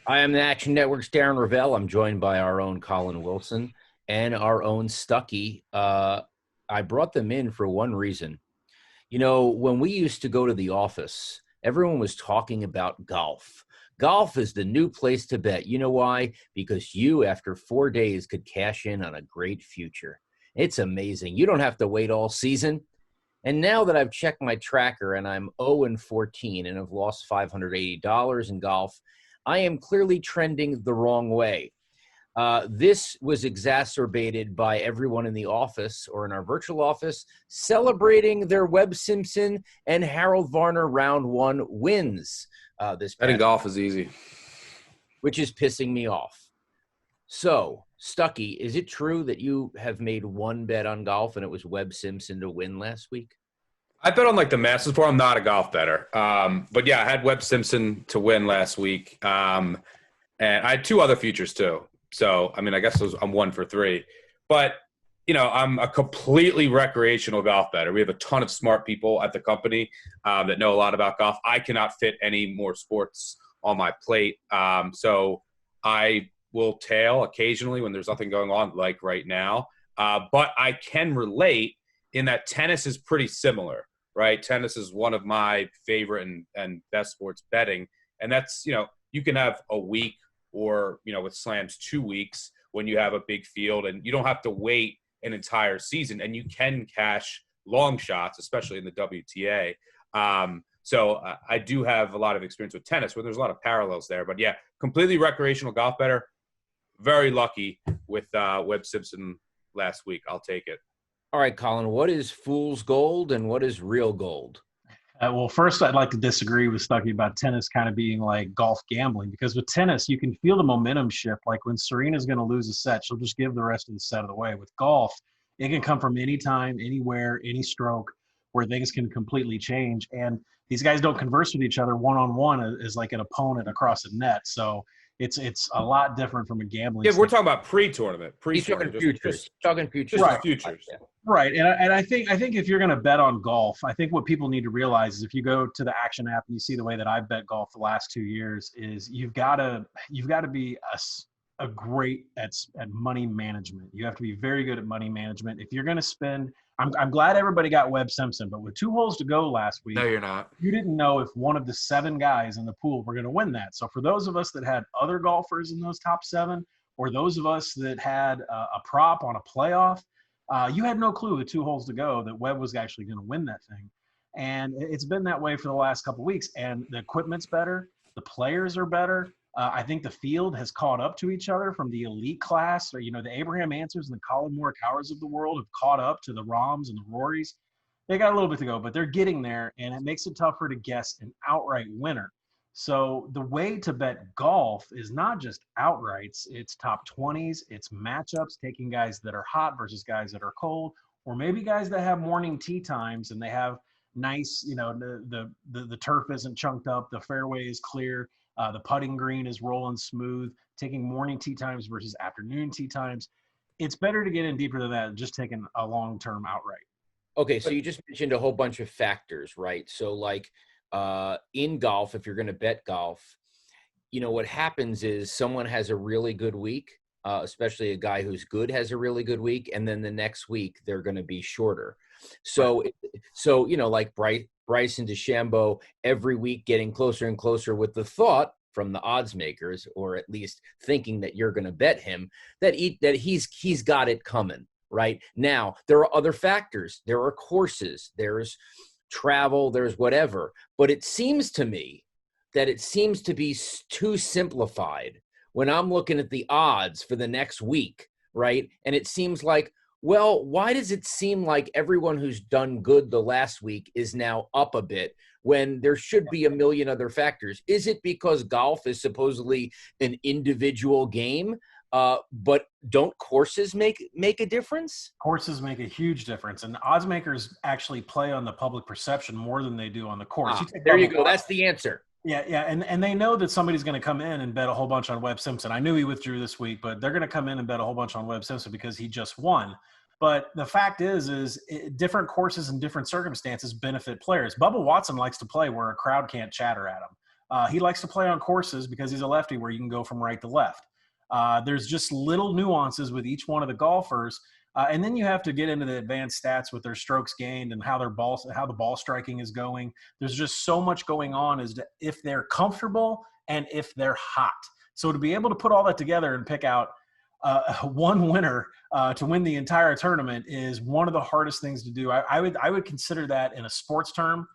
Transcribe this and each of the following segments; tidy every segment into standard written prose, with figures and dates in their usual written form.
I am the Action Network's Darren Rovell. I'm joined by our own Collin Wilson and our own Stuckey. I brought them in for one reason. You know, when we used to go to the office, everyone was talking about golf. Golf is the new place to bet. You know why? Because you, after 4 days, could cash in on a great future. It's amazing. You don't have to wait all season. And now that I've checked my tracker and I'm 0-14 and have lost $580 in golf, I am clearly trending the wrong way. This was exacerbated by everyone in the office or in our virtual office celebrating their Webb Simpson and Harold Varner round one wins this Betting past, golf is easy. which is pissing me off. So, Stuckey, is it true that you have made one bet on golf and it was Webb Simpson to win last week? I bet on like the Masters before. I'm not a golf bettor. But yeah, I had Webb Simpson to win last week. And I had two other futures too. So, I mean, I guess I'm 1 for 3. But, you know, I'm a completely recreational golf bettor. We have a ton of smart people at the company that know a lot about golf. I cannot fit any more sports on my plate. So I will tail occasionally when there's nothing going on like right now. But I can relate in that tennis is pretty similar, right? Tennis is one of my favorite and best sports betting. And that's, you know, you can have a week or, you know, with slams 2 weeks when you have a big field and you don't have to wait an entire season and you can cash long shots, especially in the WTA. So I do have a lot of experience with tennis where there's a lot of parallels there. But yeah, completely recreational golf bettor. Very lucky with Webb Simpson last week. I'll take it. All right, Collin, what is fool's gold and what is real gold? Well, first, I'd like to disagree with Stuckey about tennis kind of being like golf gambling, because with tennis, you can feel the momentum shift. Like when Serena's going to lose a set, she'll just give the rest of the set of the way. With golf, it can come from any time, anywhere, any stroke, where things can completely change. And these guys don't converse with each other one-on-one as like an opponent across a net. So it's a lot different from a gambling. Yeah, we're talking about pre-tournament. He's talking futures. Talking futures. Right. Futures. Yeah. Right. And I think if you're going to bet on golf, I think what people need to realize is if you go to the Action app and you see the way that I've bet golf the last 2 years is you've got to be a great at money management. You have to be very good at money management. If you're going to spend, I'm glad everybody got Webb Simpson, but with 2 holes to go last week, no, you're not. You didn't know if one of the 7 guys in the pool were going to win that. So for those of us that had other golfers in those top 7, or those of us that had a prop on a playoff, you had no clue with 2 holes to go that Webb was actually going to win that thing. And it's been that way for the last couple of weeks. And the equipment's better. The players are better. I think the field has caught up to each other from the elite class. Or, you know, the Abraham Answers and the Collin Morikawis of the world have caught up to the Rahms and the Rorys. They got a little bit to go, but they're getting there, and it makes it tougher to guess an outright winner. So the way to bet golf is not just outrights. It's top 20s. It's matchups, taking guys that are hot versus guys that are cold, or maybe guys that have morning tee times and they have nice, you know, the turf isn't chunked up, the fairway is clear, the putting green is rolling smooth, taking morning tee times versus afternoon tee times. It's better to get in deeper than that than just taking a long-term outright. Okay, so you just mentioned a whole bunch of factors, right? So like in golf, if you're going to bet golf, you know, what happens is someone has a really good week, especially a guy who's good has a really good week, and then the next week they're going to be shorter. So, you know, like Bryson DeChambeau every week getting closer and closer with the thought from the odds makers, or at least thinking that you're going to bet him, that he's got it coming. Right now, there are other factors. There are courses, there's travel, there's whatever. But it seems to me that it seems to be too simplified when I'm looking at the odds for the next week, right? And it seems like, well, why does it seem like everyone who's done good the last week is now up a bit when there should be a million other factors? Is it because golf is supposedly an individual game? But don't courses make a difference? Courses make a huge difference, and odds makers actually play on the public perception more than they do on the course. There you go. That's the answer. Yeah, and they know that somebody's going to come in and bet a whole bunch on Webb Simpson. I knew he withdrew this week, but they're going to come in and bet a whole bunch on Webb Simpson because he just won. But the fact is different courses and different circumstances benefit players. Bubba Watson likes to play where a crowd can't chatter at him. He likes to play on courses because he's a lefty where you can go from right to left. There's just little nuances with each one of the golfers. And then you have to get into the advanced stats with their strokes gained and how how the ball striking is going. There's just so much going on as to if they're comfortable and if they're hot. So to be able to put all that together and pick out one winner to win the entire tournament is one of the hardest things to do. I would consider that in a sports term,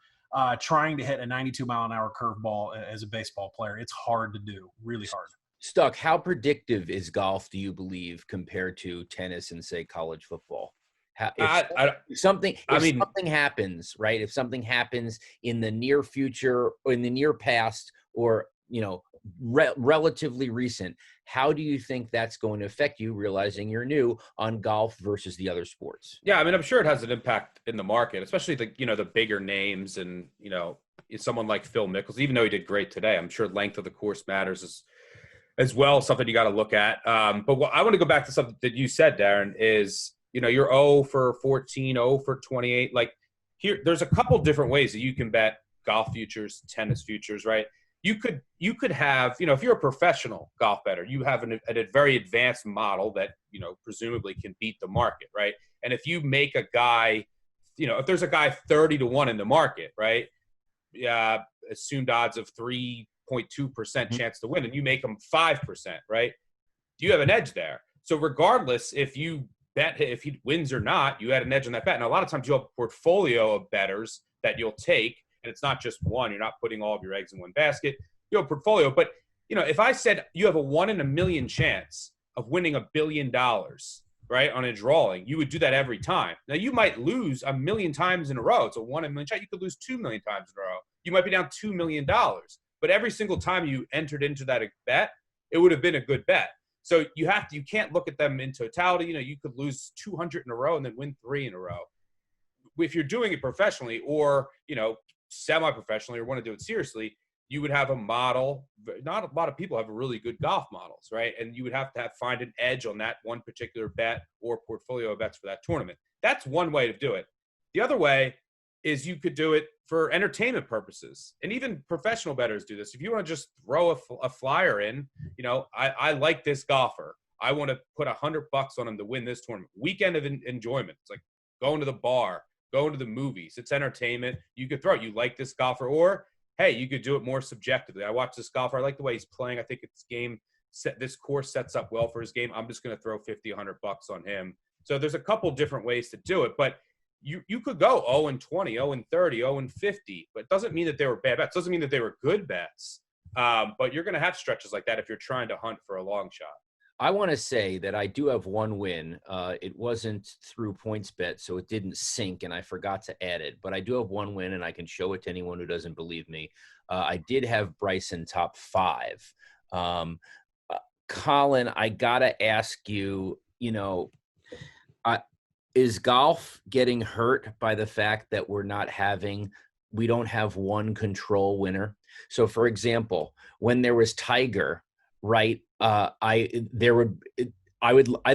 trying to hit a 92-mile-an-hour curveball as a baseball player. It's hard to do, really hard. Stuck, how predictive is golf, do you believe, compared to tennis and, say, college football? If something happens, right? If something happens in the near future or in the near past or, relatively recent, how do you think that's going to affect you, realizing you're new, on golf versus the other sports? Yeah, I mean, I'm sure it has an impact in the market, especially the bigger names and, someone like Phil Mickelson, even though he did great today. I'm sure length of the course matters as well, something you got to look at. But I want to go back to something that you said, Darren, is, you're 0 for 14, 0 for 28. Like there's a couple different ways that you can bet golf futures, tennis futures, right? You could have, if you're a professional golf bettor, you have a very advanced model that, presumably can beat the market, right? And if you make a guy, if there's a guy 30-1 in the market, right? Assumed odds of 3.2% chance to win, and you make them 5%, right? You have an edge there. So regardless if you bet if he wins or not, you had an edge on that bet. And a lot of times you'll have a portfolio of bettors that you'll take, and it's not just one. You're not putting all of your eggs in one basket. You have a portfolio. But, if I said you have a 1 in a million chance of winning $1 billion, right, on a drawing, you would do that every time. Now, you might lose 1 million times in a row. It's a 1 in a million chance. You could lose 2 million times in a row. You might be down $2 million. But every single time you entered into that bet, it would have been a good bet. So you can't look at them in totality. You could lose 200 in a row and then win 3 in a row. If you're doing it professionally or, semi-professionally or want to do it seriously, you would have a model. Not a lot of people have really good golf models, right? And you would have to find an edge on that one particular bet or portfolio of bets for that tournament. That's one way to do it. The other way is you could do it for entertainment purposes. And even professional bettors do this. If you want to just throw a flyer in, I like this golfer. I want to put $100 on him to win this tournament. Weekend of enjoyment. It's like going to the bar, going to the movies. It's entertainment. You could throw it. You like this golfer, or hey, you could do it more subjectively. I watch this golfer. I like the way he's playing. I think this course sets up well for his game. I'm just going to throw $50, $100 on him. So there's a couple different ways to do it, but you could go 0-20, 0-30, 0-50, but it doesn't mean that they were bad bets. It doesn't mean that they were good bets. But you're going to have stretches like that if you're trying to hunt for a long shot. I want to say that I do have one win. It wasn't through PointsBet, so it didn't sync, and I forgot to add it. But I do have one win, and I can show it to anyone who doesn't believe me. I did have Bryson top 5. Collin, I got to ask you, is golf getting hurt by the fact that we don't have one control winner? So, for example, when there was Tiger, right? I'd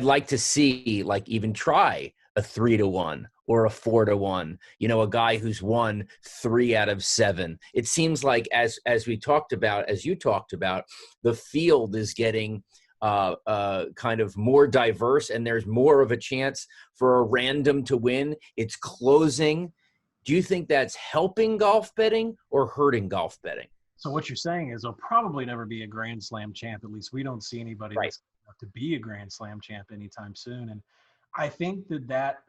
like to see, like, even try a 3-1 or a 4-1. A guy who's won 3 out of 7. It seems like as you talked about, the field is getting kind of more diverse, and there's more of a chance for a random to win. It's closing. Do you think that's helping golf betting or hurting golf betting? So what you're saying is there'll probably never be a Grand Slam champ. At least we don't see anybody Right. that's enough to be a Grand Slam champ anytime soon. And I think that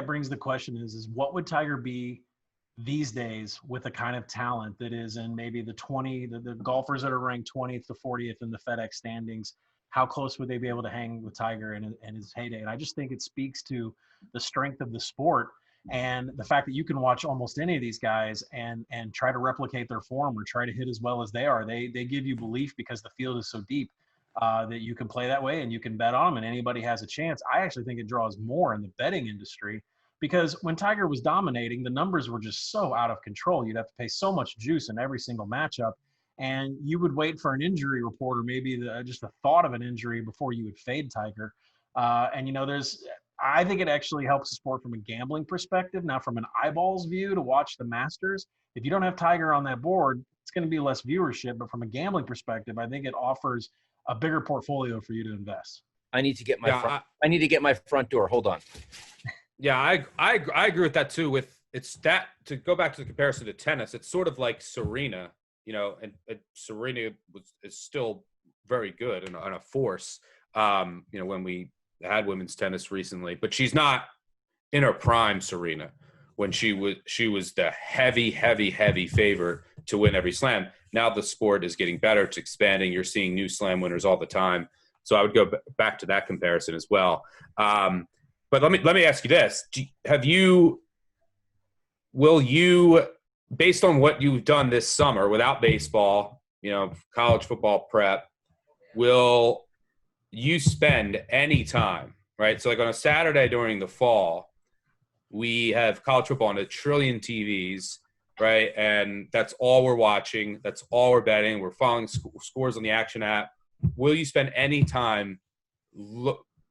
brings the question is what would Tiger be these days with the kind of talent that is in maybe the golfers that are ranked 20th to 40th in the FedEx standings? How close would they be able to hang with Tiger in his heyday? And I just think it speaks to the strength of the sport and the fact that you can watch almost any of these guys and try to replicate their form or try to hit as well as they are. They give you belief because the field is so deep that you can play that way and you can bet on them and anybody has a chance. I actually think it draws more in the betting industry because when Tiger was dominating, the numbers were just so out of control. You'd have to pay so much juice in every single matchup. And you would wait for an injury report or maybe just the thought of an injury before you would fade Tiger. I think it actually helps the sport from a gambling perspective. Now, from an eyeballs view to watch the Masters, if you don't have Tiger on that board, it's going to be less viewership. But from a gambling perspective, I think it offers a bigger portfolio for you to invest. I need to get my Yeah, I need to get my front door. Hold on. Yeah, I agree with that too. With it's that to go back to the comparison to tennis, it's sort of like Serena, and Serena is still very good and a force. When we had women's tennis recently, but she's not in her prime, Serena, when she was the heavy favorite to win every slam. Now the sport is getting better, it's expanding. You're seeing new slam winners all the time. So I would go back to that comparison as well. But let me ask you this: will you, based on what you've done this summer without baseball, college football prep, will you spend any time, right? So like on a Saturday during the fall, we have college football on 1 trillion TVs, right? And that's all we're watching. That's all we're betting. We're following scores on the Action app. Will you spend any time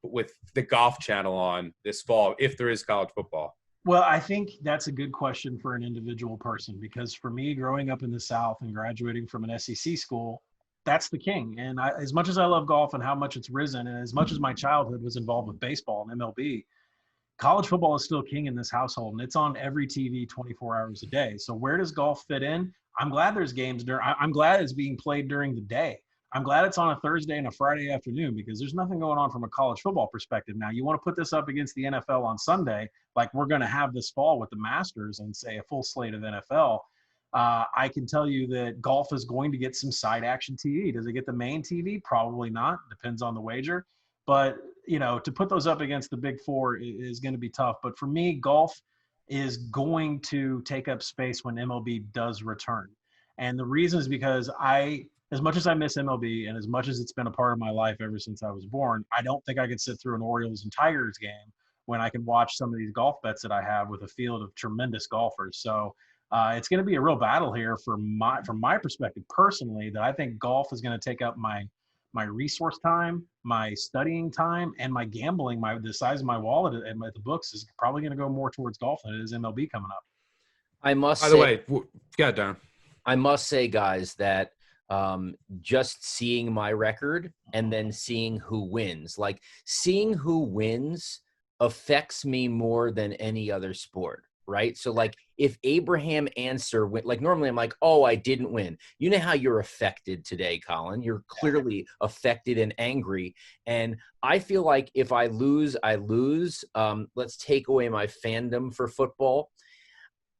with the Golf Channel on this fall if there is college football? Well, I think that's a good question for an individual person, because for me, growing up in the South and graduating from an SEC school, that's the king. And as much as I love golf and how much it's risen, and as much as my childhood was involved with baseball and MLB, college football is still king in this household, and it's on every TV 24 hours a day. So where does golf fit in? I'm glad there's games I'm glad it's being played during the day. I'm glad it's on a Thursday and a Friday afternoon, because there's nothing going on from a college football perspective. Now, you want to put this up against the NFL on Sunday, like we're going to have this fall with the Masters and say a full slate of NFL. I can tell you that golf is going to get some side action TV. Does it get the main TV? Probably not. Depends on the wager. But, to put those up against the big four is going to be tough. But for me, golf is going to take up space when MLB does return. And the reason is because as much as I miss MLB and as much as it's been a part of my life ever since I was born, I don't think I could sit through an Orioles and Tigers game when I can watch some of these golf bets that I have with a field of tremendous golfers. So it's going to be a real battle here from my perspective personally, that I think golf is going to take up my resource time, my studying time, and my gambling. The size of my wallet at the books is probably going to go more towards golf than it is MLB coming up. By the way, go ahead, Darren. I must say, guys, that just seeing my record and then seeing who wins, like seeing who wins affects me more than any other sport, right? So like if Abraham Answer went, like normally I'm like, oh, I didn't win. You know how you're affected today, Collin. You're clearly affected and angry. And I feel like if I lose, I lose. Let's take away my fandom for football.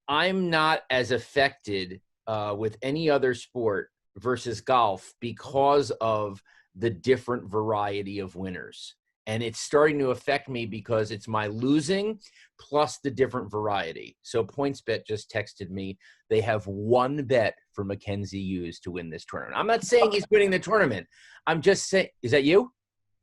I'm not as affected with any other sport versus golf because of the different variety of winners. And it's starting to affect me because it's my losing plus the different variety. So PointsBet just texted me. They have one bet for Mackenzie Hughes to win this tournament. I'm not saying he's winning the tournament. I'm just saying, is that you?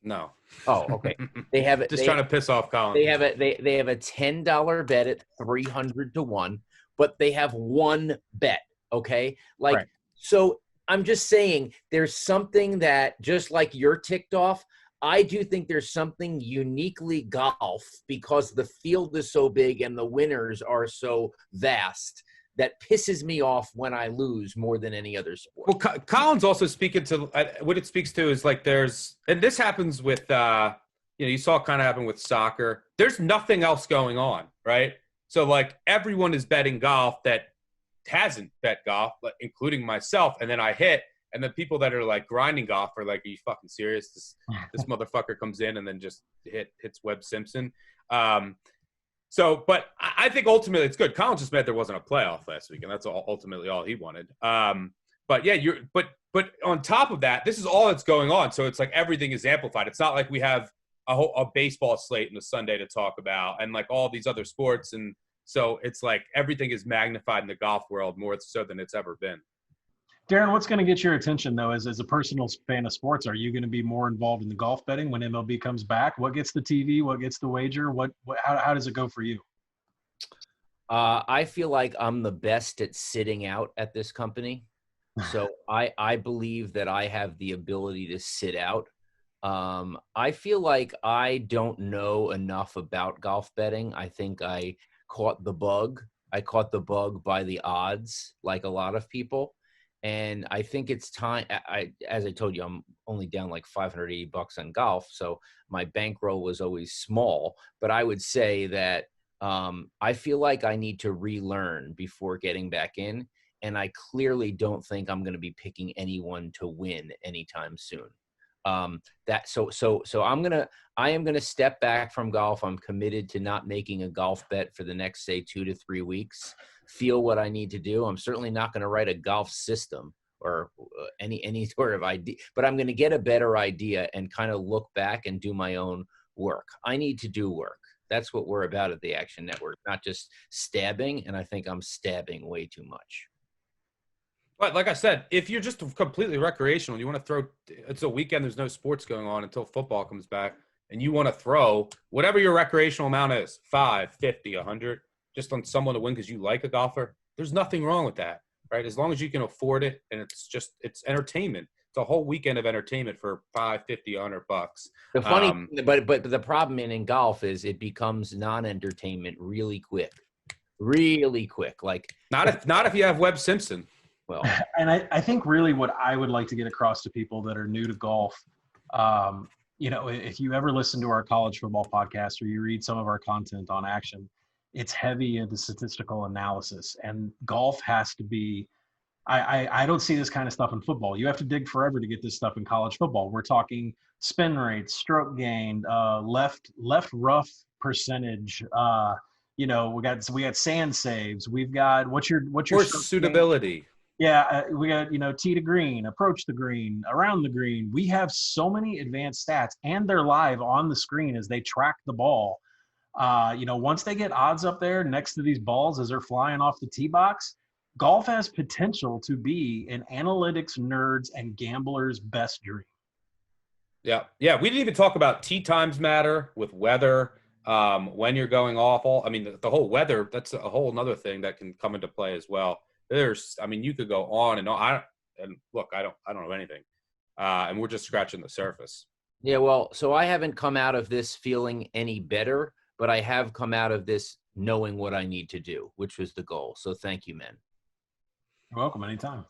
No. Oh, okay. They have it. Just trying to piss off Collin. They have a $10 bet at 300 to 1, but they have one bet. Okay. Like, right. So I'm just saying there's something that just like you're ticked off, I do think there's something uniquely golf because the field is so big and the winners are so vast that pisses me off when I lose more than any other sport. Well, Collin's also speaking to what it speaks to is like and this happens with, you saw it kind of happen with soccer. There's nothing else going on, right? So like everyone is betting golf that hasn't bet golf, including myself, and then I hit. And the people that are like grinding golf are like, are you fucking serious? This motherfucker comes in and then just hits Webb Simpson. But I think ultimately it's good. Collin just meant there wasn't a playoff last week, and that's ultimately all he wanted. But yeah, but on top of that, this is all that's going on. So it's like everything is amplified. It's not like we have a baseball slate in the Sunday to talk about and like all these other sports. And so it's like everything is magnified in the golf world more so than it's ever been. Darren, what's going to get your attention, though, as a personal fan of sports? Are you going to be more involved in the golf betting when MLB comes back? What gets the TV? What gets the wager? How does it go for you? I feel like I'm the best at sitting out at this company. So I believe that I have the ability to sit out. I feel like I don't know enough about golf betting. I think I caught the bug. I caught the bug by the odds, like a lot of people. And I think it's time. As I told you, I'm only down like $580 on golf, so my bankroll was always small. But I would say that I feel like I need to relearn before getting back in, and I clearly don't think I'm going to be picking anyone to win anytime soon. So I am gonna step back from golf. I'm committed to not making a golf bet for the next, say, 2 to 3 weeks. Feel what I need to do. I'm certainly not going to write a golf system or any sort of idea, but I'm going to get a better idea and kind of look back and do my own work. I need to do work. That's what we're about at the Action Network, not just stabbing. And I think I'm stabbing way too much. But like I said, if you're just completely recreational, you want to throw, it's a weekend, there's no sports going on until football comes back, and you want to throw whatever your recreational amount is, 5, 50, 100, just on someone to win because you like a golfer, there's nothing wrong with that, right? As long as you can afford it, and it's entertainment. It's a whole weekend of entertainment for 5, 50, $100. The funny, but the problem in golf is it becomes non-entertainment really quick. Like not if you have Webb Simpson. Well, and I think really what I would like to get across to people that are new to golf, if you ever listen to our college football podcast or you read some of our content on Action, it's heavy into statistical analysis, and golf has to be. I don't see this kind of stuff in football. You have to dig forever to get this stuff in college football. We're talking spin rates, stroke gain, left rough percentage. We got sand saves. We've got what's your course suitability. Gain? Yeah, we got, tee to green, approach the green, around the green. We have so many advanced stats, and they're live on the screen as they track the ball. Once they get odds up there next to these balls as they're flying off the tee box, golf has potential to be an analytics nerd's and gambler's best dream. Yeah. We didn't even talk about tee times matter with weather, when you're going awful. I mean, the whole weather, that's a whole nother thing that can come into play as well. You could go on and on. I don't know anything. And we're just scratching the surface. Yeah, well, so I haven't come out of this feeling any better, but I have come out of this knowing what I need to do, which was the goal. So thank you, man. You're welcome anytime.